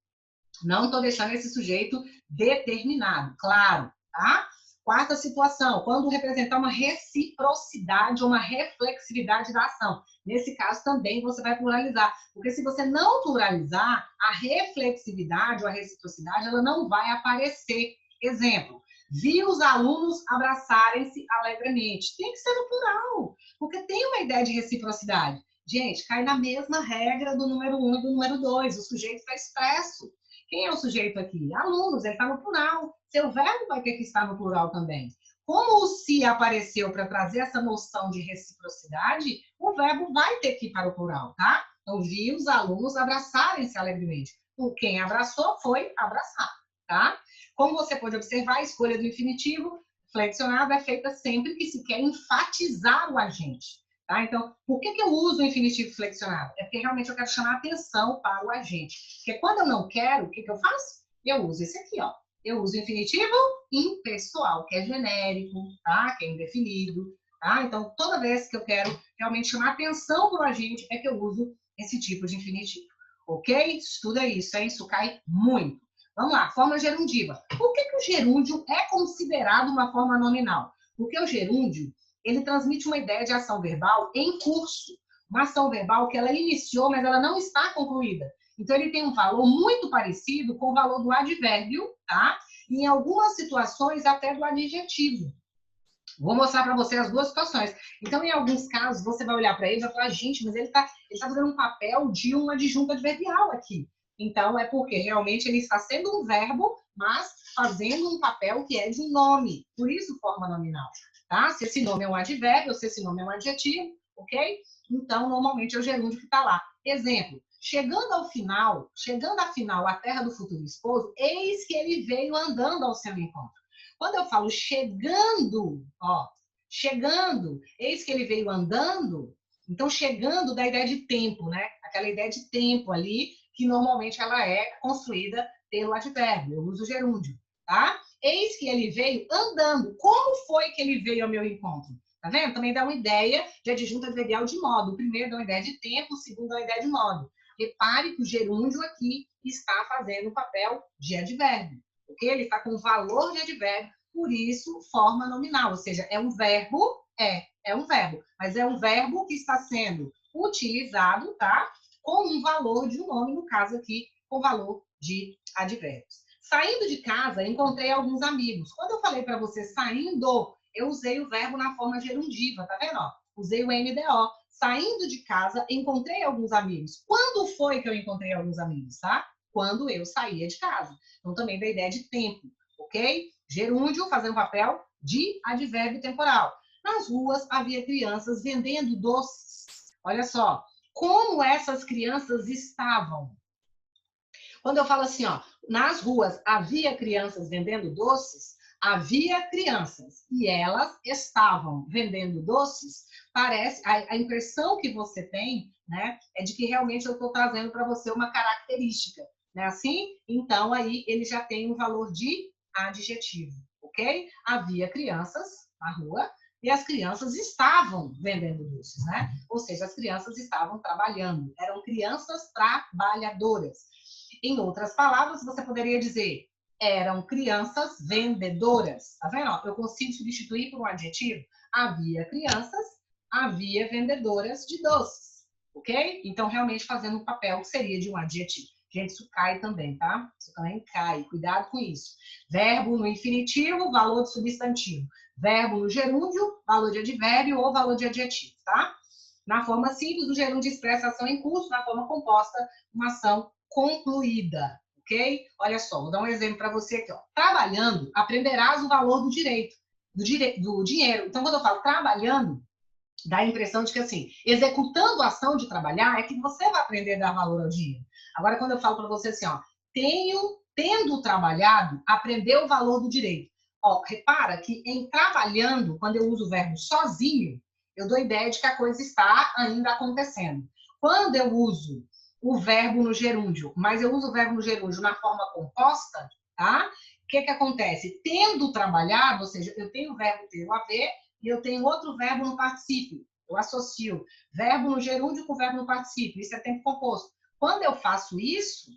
A: Não estou deixando esse sujeito determinado, claro, tá? Quarta situação, quando representar uma reciprocidade ou uma reflexividade da ação. Nesse caso, também você vai pluralizar. Porque se você não pluralizar, a reflexividade ou a reciprocidade, ela não vai aparecer. Exemplo, vi os alunos abraçarem-se alegremente. Tem que ser no plural, porque tem uma ideia de reciprocidade. Gente, cai na mesma regra do número 1 e do número 2. O sujeito está expresso. Quem é o sujeito aqui? Alunos, ele está no plural. Seu verbo vai ter que estar no plural também. Como o se apareceu para trazer essa noção de reciprocidade, o verbo vai ter que ir para o plural, tá? Então, vi os alunos abraçarem-se alegremente. Quem abraçou foi abraçar, tá? Como você pode observar, a escolha do infinitivo flexionado é feita sempre que se quer enfatizar o agente. Tá? Então, por que eu uso o infinitivo flexionado? É porque realmente eu quero chamar atenção para o agente. Porque quando eu não quero, o que eu faço? Eu uso esse aqui, ó. Eu uso o infinitivo impessoal, que é genérico, tá? Que é indefinido, tá? Então, toda vez que eu quero realmente chamar atenção para o agente, é que eu uso esse tipo de infinitivo. Ok? Estuda isso, hein? Isso cai muito. Vamos lá, forma gerundiva. Por que o gerúndio é considerado uma forma nominal? Porque o gerúndio ele transmite uma ideia de ação verbal em curso. Uma ação verbal que ela iniciou, mas ela não está concluída. Então, ele tem um valor muito parecido com o valor do advérbio, tá? E em algumas situações, até do adjetivo. Vou mostrar para você as duas situações. Então, em alguns casos, você vai olhar para ele e vai falar, gente, mas ele tá fazendo um papel de uma adjunta adverbial aqui. Então, é porque realmente ele está sendo um verbo, mas fazendo um papel que é de um nome. Por isso, forma nominal. Tá? Se esse nome é um advérbio, ou se esse nome é um adjetivo, ok? Então, normalmente é o gerúndio que está lá. Exemplo, chegando à final, a terra do futuro esposo, eis que ele veio andando ao seu encontro. Quando eu falo chegando, ó, chegando, eis que ele veio andando, então chegando da ideia de tempo, né? Aquela ideia de tempo ali, que normalmente ela é construída pelo advérbio, eu uso o gerúndio, tá? Eis que ele veio andando. Como foi que ele veio ao meu encontro? Tá vendo? Também dá uma ideia de adjunto adverbial de modo. O primeiro dá uma ideia de tempo, o segundo dá uma ideia de modo. Repare que o gerúndio aqui está fazendo o papel de advérbio, ok? Ele está com valor de advérbio, por isso forma nominal, ou seja, é um verbo, é um verbo, mas é um verbo que está sendo utilizado, tá? Com um valor de um nome, no caso aqui, com valor de advérbios. Saindo de casa, encontrei alguns amigos. Quando eu falei para você saindo, eu usei o verbo na forma gerundiva, tá vendo? Usei o NDO. Saindo de casa, encontrei alguns amigos. Quando foi que eu encontrei alguns amigos, tá? Quando eu saía de casa. Então, também da ideia de tempo, ok? Gerúndio fazendo papel de advérbio temporal. Nas ruas havia crianças vendendo doces. Olha só, como essas crianças estavam. Quando eu falo assim, ó, nas ruas havia crianças vendendo doces, havia crianças e elas estavam vendendo doces, parece, a impressão que você tem, né, é de que realmente eu estou trazendo para você uma característica, né, assim? Então, aí ele já tem um valor de adjetivo, ok? Havia crianças na rua e as crianças estavam vendendo doces, né? Ou seja, as crianças estavam trabalhando, eram crianças trabalhadoras. Em outras palavras, você poderia dizer, Eram crianças vendedoras. Tá vendo? Ó, eu consigo substituir por um adjetivo. Havia crianças, havia vendedoras de doces. Ok? Então, realmente fazendo um papel que seria de um adjetivo. Gente, isso cai também, tá? Isso também cai. Cuidado com isso. Verbo no infinitivo, valor de substantivo. Verbo no gerúndio, valor de advérbio ou valor de adjetivo, tá? Na forma simples, o gerúndio expressa a ação em curso. Na forma composta, uma ação concluída. Ok? Olha só, vou dar um exemplo para você aqui. Ó. Trabalhando, aprenderás o valor do dinheiro. Então, quando eu falo trabalhando, dá a impressão de que, assim, executando a ação de trabalhar é que você vai aprender a dar valor ao dinheiro. Agora, quando eu falo para você assim, ó, tendo trabalhado, aprendeu o valor do direito. Ó, repara que em trabalhando, quando eu uso o verbo sozinho, eu dou a ideia de que a coisa está ainda acontecendo. Quando eu uso o verbo no gerúndio, mas eu uso o verbo no gerúndio na forma composta, tá? O que acontece? Tendo trabalhado, ou seja, eu tenho o verbo ter o haver, e eu tenho outro verbo no particípio. Eu associo verbo no gerúndio com verbo no particípio. Isso é tempo composto. Quando eu faço isso,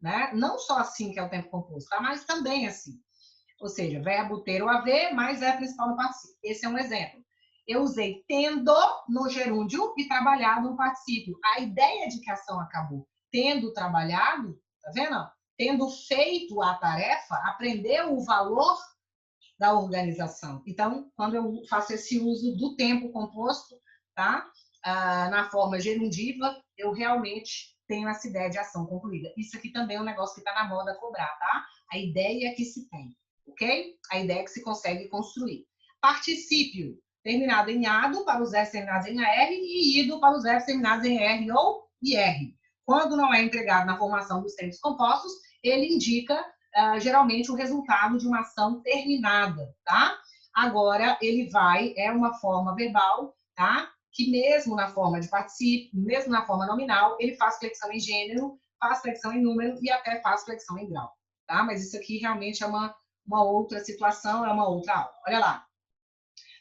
A: né, não só assim que é o tempo composto, tá? Mas também assim. Ou seja, verbo ter ou haver, mais é principal no particípio. Esse é um exemplo. Eu usei tendo no gerúndio e trabalhado no particípio. A ideia de que a ação acabou. Tendo trabalhado, tá vendo? Tendo feito a tarefa, aprendeu o valor da organização. Então, quando eu faço esse uso do tempo composto, tá? Na forma gerundiva, eu realmente tenho essa ideia de ação concluída. Isso aqui também é um negócio que está na moda cobrar, tá? A ideia que se tem, ok? A ideia que se consegue construir. Particípio, terminado em ado para os verbos terminados em AR e ido para os verbos terminados em R ou IR. Quando não é empregado na formação dos tempos compostos, ele indica geralmente o resultado de uma ação terminada, tá? Agora, ele é uma forma verbal, tá? Que mesmo na forma de particípio, mesmo na forma nominal, ele faz flexão em gênero, faz flexão em número e até faz flexão em grau, tá? Mas isso aqui realmente é uma outra situação, é uma outra aula. Olha lá.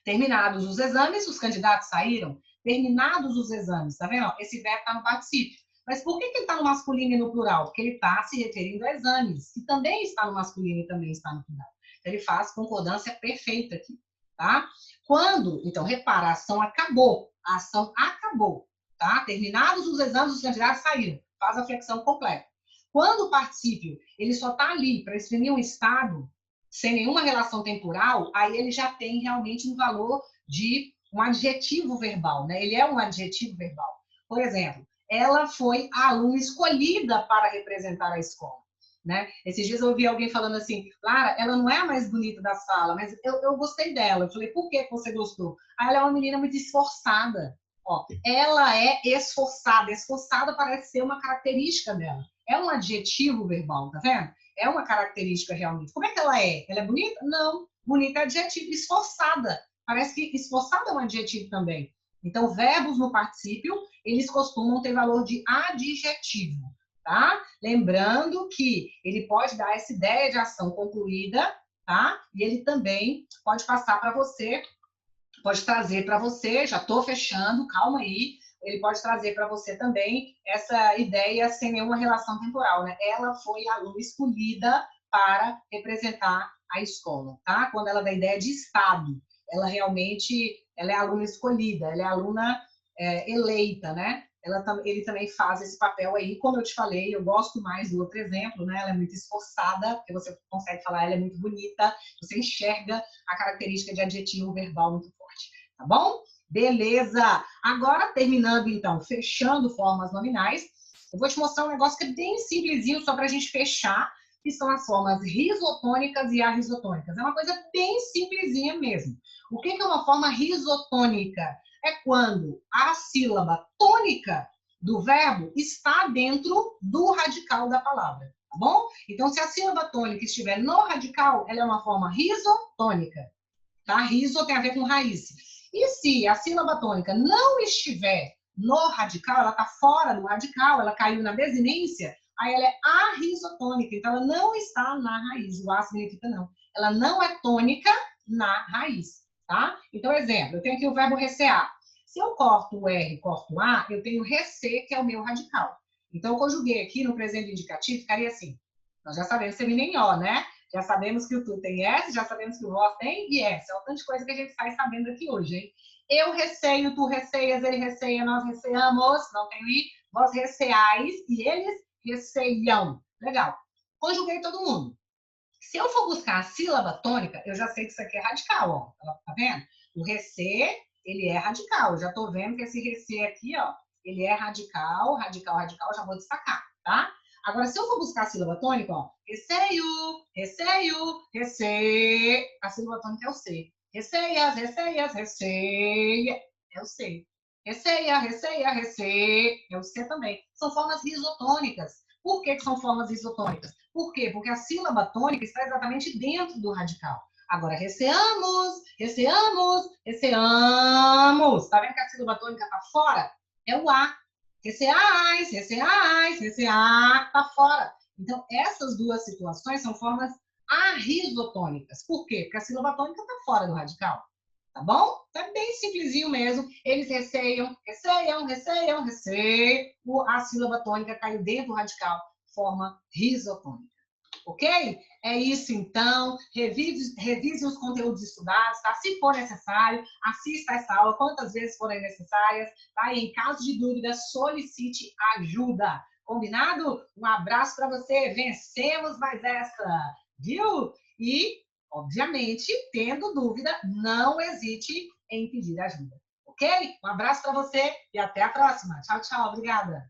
A: Terminados os exames, os candidatos saíram. Terminados os exames, tá vendo? Esse verbo está no particípio. Mas por que ele está no masculino e no plural? Porque ele está se referindo a exames, que também está no masculino e também está no plural. Então, ele faz concordância perfeita aqui, tá? Quando, então, repara, a ação acabou. A ação acabou, tá? Terminados os exames, os candidatos saíram. Faz a flexão completa. Quando o particípio, ele só está ali para exprimir um estado, sem nenhuma relação temporal, aí ele já tem realmente um valor de um adjetivo verbal, né? Ele é um adjetivo verbal. Por exemplo, ela foi a aluna escolhida para representar a escola, né? Esses dias eu ouvi alguém falando assim, Lara, ela não é a mais bonita da sala, mas eu gostei dela. Eu falei, por que você gostou? Ah, ela é uma menina muito esforçada. Ó, ela é esforçada. Esforçada parece ser uma característica dela. É um adjetivo verbal, tá vendo? É uma característica realmente. Como é que ela é? Ela é bonita? Não. Bonita é adjetivo. Esforçada. Parece que esforçada é um adjetivo também. Então, verbos no particípio, eles costumam ter valor de adjetivo, tá? Lembrando que ele pode dar essa ideia de ação concluída, tá? E ele também pode passar para você, pode trazer para você, já estou fechando, calma aí, ele pode trazer para você também essa ideia sem nenhuma relação temporal, né? Ela foi a aluna escolhida para representar a escola, tá? Quando ela dá a ideia de estado, ela realmente, ela é a aluna escolhida, ela é a aluna eleita, né? Ele também faz esse papel aí, como eu te falei, eu gosto mais do outro exemplo, né? Ela é muito esforçada, porque você consegue falar, ela é muito bonita, você enxerga a característica de adjetivo verbal muito forte, tá bom? Beleza! Agora, terminando, então, fechando formas nominais, eu vou te mostrar um negócio que é bem simplesinho, só para a gente fechar, que são as formas risotônicas e arrisotônicas. É uma coisa bem simplesinha mesmo. O que é uma forma risotônica? É quando a sílaba tônica do verbo está dentro do radical da palavra, tá bom? Então, se a sílaba tônica estiver no radical, ela é uma forma risotônica, tá? Riso tem a ver com raiz. E se a sílaba tônica não estiver no radical, ela está fora do radical, ela caiu na desinência, aí ela é arrisotônica, então ela não está na raiz. O A significa não. Ela não é tônica na raiz, tá? Então, exemplo, eu tenho aqui o verbo recear. Se eu corto o R e corto o A, eu tenho rece, que é o meu radical. Então, eu conjuguei aqui no presente indicativo, ficaria assim. Nós já sabemos termina em O, né? Já sabemos que o tu tem S, já sabemos que o vós tem IS. É o tanto de coisa que a gente sai sabendo aqui hoje, hein? Eu receio, tu receias, ele receia, nós receamos, não tem I. Vós receais e eles receiam. Legal. Conjuguei todo mundo. Se eu for buscar a sílaba tônica, eu já sei que isso aqui é radical, ó. Tá vendo? O rece, ele é radical. Eu já tô vendo que esse rece aqui, ó, ele é radical, radical, radical, já vou destacar, tá? Agora, se eu for buscar a sílaba tônica, ó, receio, receio, rece, a sílaba tônica é o C. Receias, receias, receia, é o C. Receia, receia, rece, é o C também. São formas risotônicas. Por que são formas isotônicas? Por quê? Porque a sílaba tônica está exatamente dentro do radical. Agora, receamos, receamos, receamos. Tá vendo que a sílaba tônica está fora? É o A. Receais, receais, recear, está fora. Então, essas duas situações são formas arrisotônicas. Por quê? Porque a sílaba tônica está fora do radical. Tá bom? É bem simplesinho mesmo. Eles receiam, receiam, receiam, receiam. A sílaba tônica caiu dentro do radical, forma risotônica. Ok? É isso então. Revise os conteúdos estudados, tá? Se for necessário, assista essa aula quantas vezes forem necessárias, tá? E em caso de dúvida, solicite ajuda. Combinado? Um abraço para você. Vencemos mais essa, viu? E obviamente, tendo dúvida, não hesite em pedir ajuda. Ok? Um abraço para você e até a próxima. Tchau, tchau. Obrigada.